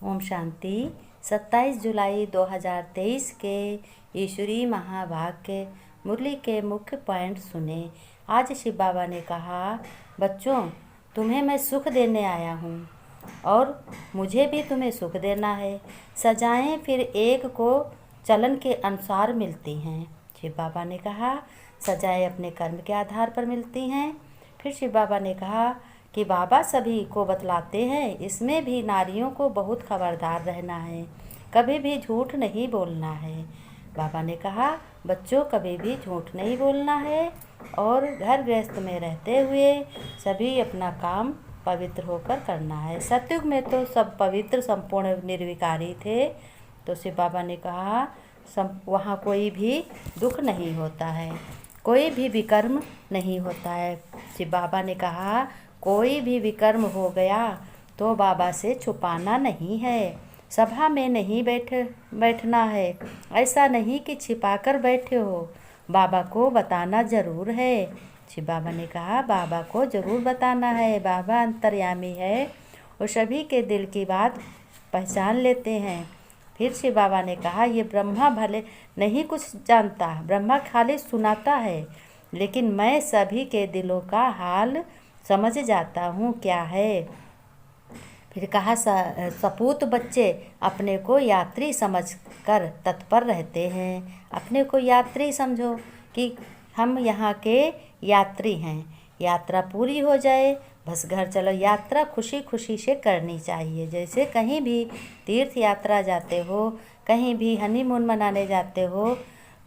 ओम शांति। 27 जुलाई 2023 के ईश्वरीय महावाक्य मुरली के मुख्य पॉइंट सुने। आज शिव बाबा ने कहा, बच्चों तुम्हें मैं सुख देने आया हूँ और मुझे भी तुम्हें सुख देना है। सजाएं फिर एक को चलन के अनुसार मिलती हैं। शिव बाबा ने कहा सजाएं अपने कर्म के आधार पर मिलती हैं। फिर शिव बाबा ने कहा कि बाबा सभी को बतलाते हैं, इसमें भी नारियों को बहुत खबरदार रहना है, कभी भी झूठ नहीं बोलना है। बाबा ने कहा बच्चों कभी भी झूठ नहीं बोलना है और घर गृहस्थ में रहते हुए सभी अपना काम पवित्र होकर करना है। सतयुग में तो सब पवित्र संपूर्ण निर्विकारी थे, तो शिव बाबा ने कहा वहाँ कोई भी दुख नहीं होता है, कोई भी विकर्म नहीं होता है। शिव बाबा ने कहा कोई भी विकर्म हो गया तो बाबा से छुपाना नहीं है, सभा में नहीं बैठना है। ऐसा नहीं कि छिपाकर बैठे हो, बाबा को बताना ज़रूर है। शिव बाबा ने कहा बाबा को ज़रूर बताना है। बाबा अंतर्यामी है, वो सभी के दिल की बात पहचान लेते हैं। फिर शिव बाबा ने कहा ये ब्रह्मा भले नहीं कुछ जानता, ब्रह्मा खाली सुनाता है, लेकिन मैं सभी के दिलों का हाल समझ जाता हूँ क्या है। फिर कहा सपूत बच्चे अपने को यात्री समझकर तत्पर रहते हैं। अपने को यात्री समझो कि हम यहाँ के यात्री हैं, यात्रा पूरी हो जाए बस घर चलो। यात्रा खुशी खुशी से करनी चाहिए। जैसे कहीं भी तीर्थ यात्रा जाते हो, कहीं भी हनीमून मनाने जाते हो,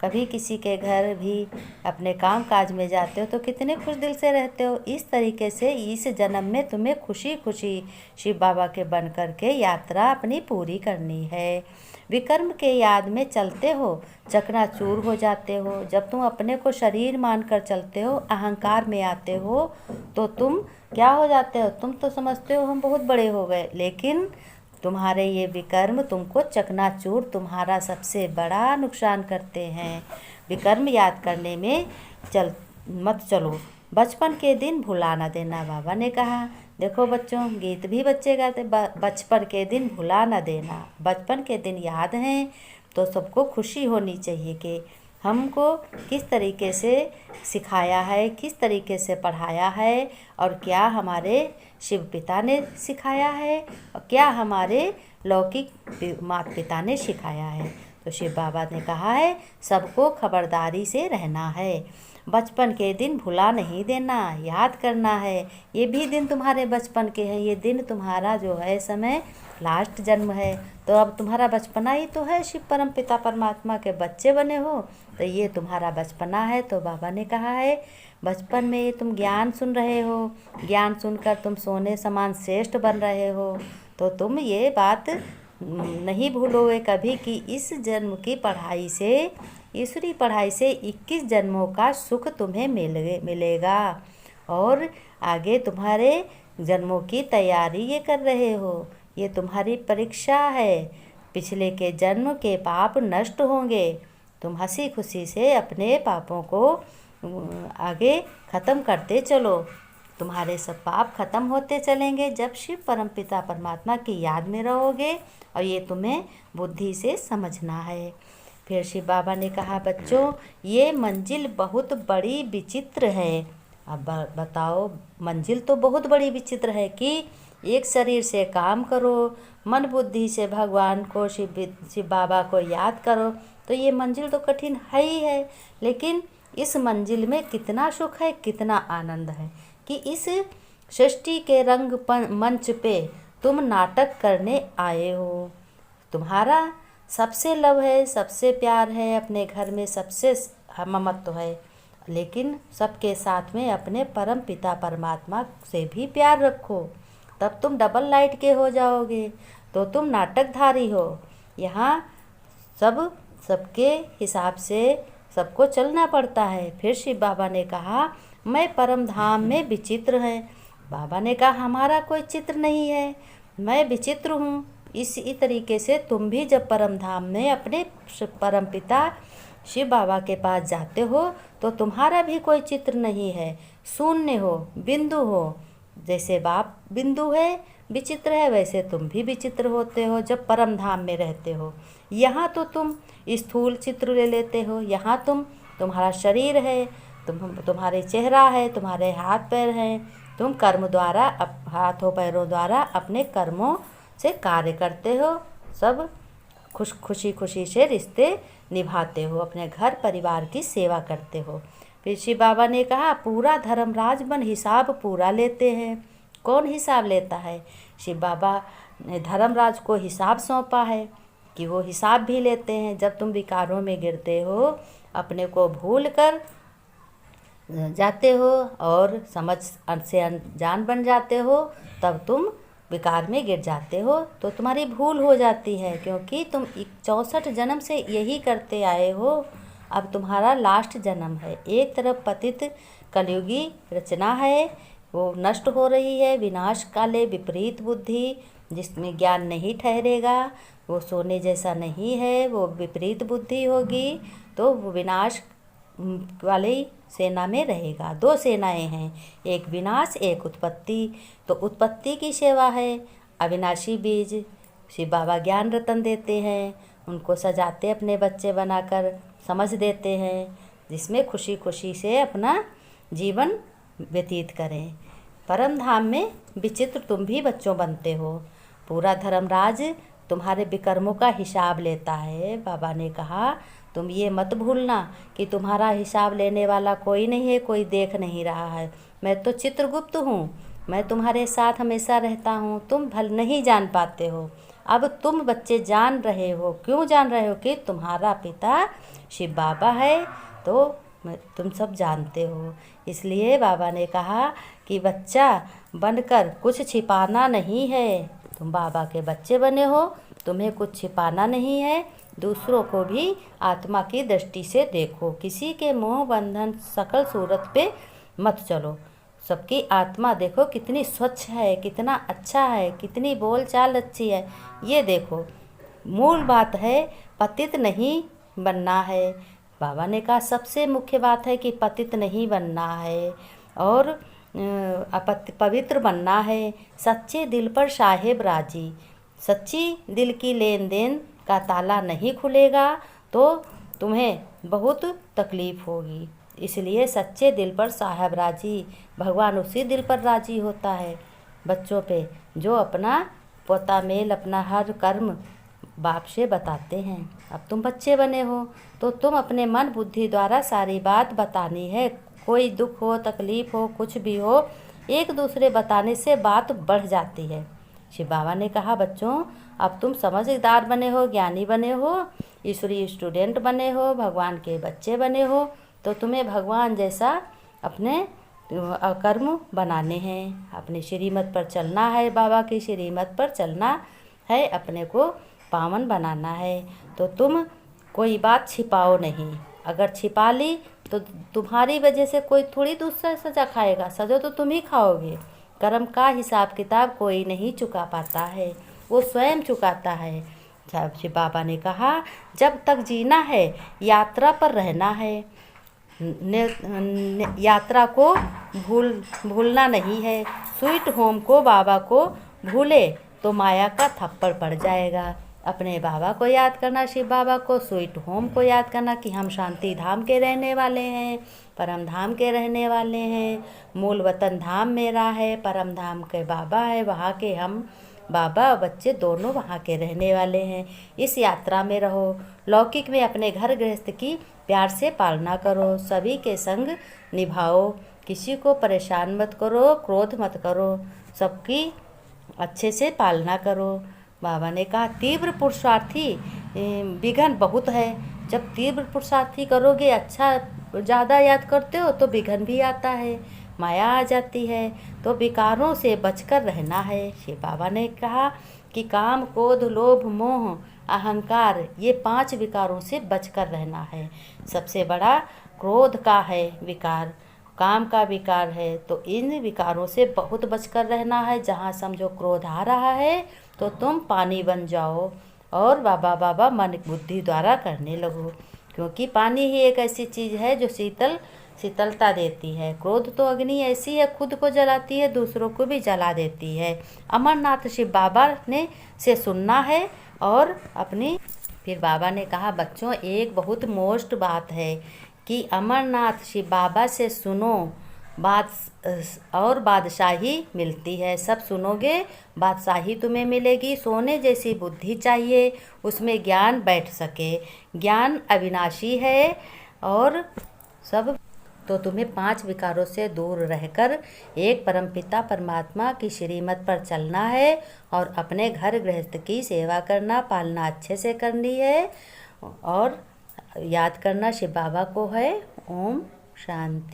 कभी किसी के घर भी अपने काम काज में जाते हो तो कितने खुश दिल से रहते हो। इस तरीके से इस जन्म में तुम्हें खुशी खुशी शिव बाबा के बन कर के यात्रा अपनी पूरी करनी है। विकर्म के याद में चलते हो, चकनाचूर हो जाते हो। जब तुम अपने को शरीर मानकर चलते हो, अहंकार में आते हो, तो तुम क्या हो जाते हो, तुम तो समझते हो हम बहुत बड़े हो गए, लेकिन तुम्हारे ये विकर्म तुमको चकनाचूर, तुम्हारा सबसे बड़ा नुकसान करते हैं। विकर्म याद करने में मत चलो। बचपन के दिन भुला ना देना। बाबा ने कहा देखो बच्चों, गीत भी बच्चे गाते, बचपन के दिन भुला ना देना। बचपन के दिन याद हैं तो सबको खुशी होनी चाहिए कि हमको किस तरीके से सिखाया है, किस तरीके से पढ़ाया है, और क्या हमारे शिव पिता ने सिखाया है और क्या हमारे लौकिक माता पिता ने सिखाया है। तो शिव बाबा ने कहा है सबको खबरदारी से रहना है। बचपन के दिन भुला नहीं देना, याद करना है। ये भी दिन तुम्हारे बचपन के हैं, ये दिन तुम्हारा जो है समय लास्ट जन्म है, तो अब तुम्हारा बचपना ही तो है। शिव परम पिता परमात्मा के बच्चे बने हो तो ये तुम्हारा बचपना है। तो बाबा ने कहा है बचपन में तुम ज्ञान सुन रहे हो, ज्ञान सुनकर तुम सोने समान श्रेष्ठ बन रहे हो, तो तुम ये बात नहीं भूलोगे कभी कि इस जन्म की पढ़ाई से, ईश्वरी पढ़ाई से 21 जन्मों का सुख तुम्हें मिलेगा और आगे तुम्हारे जन्मों की तैयारी ये कर रहे हो। ये तुम्हारी परीक्षा है। पिछले के जन्म के पाप नष्ट होंगे। तुम हंसी खुशी से अपने पापों को आगे ख़त्म करते चलो। तुम्हारे सब पाप खत्म होते चलेंगे जब शिव परमपिता परमात्मा की याद में रहोगे, और ये तुम्हें बुद्धि से समझना है। फिर शिव बाबा ने कहा बच्चों ये मंजिल बहुत बड़ी विचित्र है। अब बताओ, मंजिल तो बहुत बड़ी विचित्र है कि एक शरीर से काम करो, मन बुद्धि से भगवान को शिव बाबा को याद करो, तो ये मंजिल तो कठिन है ही है। लेकिन इस मंजिल में कितना सुख है, कितना आनंद है कि इस सृष्टि के रंग मंच पे तुम नाटक करने आए हो। तुम्हारा सबसे लव है, सबसे प्यार है, अपने घर में सबसे ममत्व है, लेकिन सबके साथ में अपने परम पिता परमात्मा से भी प्यार रखो, तब तुम डबल लाइट के हो जाओगे। तो तुम नाटकधारी हो। यहाँ सबके हिसाब से सबको चलना पड़ता है। फिर शिव बाबा ने कहा मैं परम धाम में विचित्र है। बाबा ने कहा हमारा कोई चित्र नहीं है, मैं विचित्र हूँ। इसी तरीके से तुम भी जब परम धाम में अपने परम पिता शिव बाबा के पास जाते हो तो तुम्हारा भी कोई चित्र नहीं है, शून्य हो, बिंदु हो। जैसे बाप बिंदु है विचित्र है वैसे तुम भी विचित्र होते हो जब परम धाम में रहते हो। यहाँ तो तुम स्थूल चित्र ले लेते हो, यहाँ तुम्हारा शरीर है, तुम्हारे चेहरा है, तुम्हारे हाथ पैर हैं, तुम कर्म द्वारा हाथों पैरों द्वारा अपने कर्मों से कार्य करते हो, सब खुशी खुशी से रिश्ते निभाते हो, अपने घर परिवार की सेवा करते हो। फिर शिव बाबा ने कहा पूरा धर्मराज बन हिसाब पूरा लेते हैं। कौन हिसाब लेता है? शिव बाबा ने धर्मराज को हिसाब सौंपा है कि वो हिसाब भी लेते हैं। जब तुम विकारों में गिरते हो, अपने को भूल कर जाते हो और समझ से अनजान बन जाते हो, तब तुम विकार में गिर जाते हो, तो तुम्हारी भूल हो जाती है, क्योंकि तुम 64 जन्म से यही करते आए हो। अब तुम्हारा लास्ट जन्म है। एक तरफ पतित कलयुगी रचना है, वो नष्ट हो रही है, विनाश काले विपरीत बुद्धि, जिसमें ज्ञान नहीं ठहरेगा, वो सोने जैसा नहीं है, वो विपरीत बुद्धि होगी, तो वो विनाश वाली सेना में रहेगा। 2 सेनाएं हैं, एक विनाश एक उत्पत्ति। तो उत्पत्ति की सेवा है, अविनाशी बीज शिव बाबा ज्ञान रतन देते हैं, उनको सजाते अपने बच्चे बनाकर समझ देते हैं, जिसमें खुशी खुशी से अपना जीवन व्यतीत करें। परम धाम में विचित्र तुम भी बच्चों बनते हो। पूरा धर्मराज तुम्हारे विकर्मों का हिसाब लेता है। बाबा ने कहा तुम ये मत भूलना कि तुम्हारा हिसाब लेने वाला कोई नहीं है, कोई देख नहीं रहा है। मैं तो चित्रगुप्त हूँ, मैं तुम्हारे साथ हमेशा रहता हूँ, तुम भल नहीं जान पाते हो। अब तुम बच्चे जान रहे हो। क्यों जान रहे हो? कि तुम्हारा पिता शिव बाबा है, तो तुम सब जानते हो। इसलिए बाबा ने कहा कि बच्चा बनकर कुछ छिपाना नहीं है। तुम बाबा के बच्चे बने हो, तुम्हें कुछ छिपाना नहीं है। दूसरों को भी आत्मा की दृष्टि से देखो, किसी के मोह बंधन सकल सूरत पे मत चलो। सबकी आत्मा देखो कितनी स्वच्छ है, कितना अच्छा है, कितनी बोलचाल अच्छी है, ये देखो। मूल बात है पतित नहीं बनना है। बाबा ने कहा सबसे मुख्य बात है कि पतित नहीं बनना है और पवित्र बनना है। सच्चे दिल पर साहेब राजी। सच्ची दिल की लेन देन का ताला नहीं खुलेगा तो तुम्हें बहुत तकलीफ़ होगी। इसलिए सच्चे दिल पर साहेब राजी, भगवान उसी दिल पर राजी होता है बच्चों पे, जो अपना पोता मेल अपना हर कर्म बाप से बताते हैं। अब तुम बच्चे बने हो तो तुम अपने मन बुद्धि द्वारा सारी बात बतानी है। कोई दुख हो, तकलीफ़ हो, कुछ भी हो, एक दूसरे बताने से बात बढ़ जाती है। शिव बाबा ने कहा बच्चों अब तुम समझदार बने हो, ज्ञानी बने हो, ईश्वरीय स्टूडेंट बने हो, भगवान के बच्चे बने हो, तो तुम्हें भगवान जैसा अपने कर्म बनाने हैं। अपने श्रीमत पर चलना है, बाबा की श्रीमत पर चलना है, अपने को पावन बनाना है। तो तुम कोई बात छिपाओ नहीं। अगर छिपा ली तो तुम्हारी वजह से कोई थोड़ी दूसरा सजा खाएगा, सजा तो तुम ही खाओगे। कर्म का हिसाब किताब कोई नहीं चुका पाता है, वो स्वयं चुकाता है। शिव बाबा ने कहा जब तक जीना है यात्रा पर रहना है, यात्रा को भूलना नहीं है। स्वीट होम को बाबा को भूले तो माया का थप्पड़ पड़ जाएगा। अपने बाबा को याद करना, शिव बाबा को, स्वीट होम को याद करना कि हम शांति धाम के रहने वाले हैं, परम धाम के रहने वाले हैं। मूल वतन धाम मेरा है, परम धाम के बाबा है, वहाँ के हम बाबा और बच्चे दोनों वहाँ के रहने वाले हैं। इस यात्रा में रहो। लौकिक में अपने घर गृहस्थ की प्यार से पालना करो, सभी के संग निभाओ, किसी को परेशान मत करो, क्रोध मत करो, सबकी अच्छे से पालना करो। बाबा ने कहा तीव्र पुरुषार्थी विघ्न बहुत है। जब तीव्र पुरुषार्थी करोगे, अच्छा ज़्यादा याद करते हो तो विघ्न भी आता है, माया आ जाती है, तो विकारों से बचकर रहना है। शिव बाबा ने कहा कि काम, क्रोध, लोभ, मोह, अहंकार, ये 5 विकारों से बचकर रहना है। सबसे बड़ा क्रोध का है विकार, काम का विकार है, तो इन विकारों से बहुत बचकर रहना है। जहाँ समझो क्रोध आ रहा है तो तुम पानी बन जाओ और बाबा बाबा मन बुद्धि द्वारा करने लगो, क्योंकि पानी ही एक ऐसी चीज़ है जो शीतल शीतलता देती है। क्रोध तो अग्नि ऐसी है, खुद को जलाती है, दूसरों को भी जला देती है। अमरनाथ शिव बाबा ने से सुनना है और अपनी। फिर बाबा ने कहा, बच्चों एक बहुत मोस्ट बात है कि अमरनाथ शिव बाबा से सुनो, बात और बादशाही मिलती है। सब सुनोगे, बादशाही तुम्हें मिलेगी। सोने जैसी बुद्धि चाहिए, उसमें ज्ञान बैठ सके। ज्ञान अविनाशी है और सब। तो तुम्हें 5 विकारों से दूर रहकर एक परमपिता परमात्मा की श्रीमत पर चलना है और अपने घर गृहस्थ की सेवा करना, पालना अच्छे से करनी है और याद करना शिव बाबा को है। ओम शांति।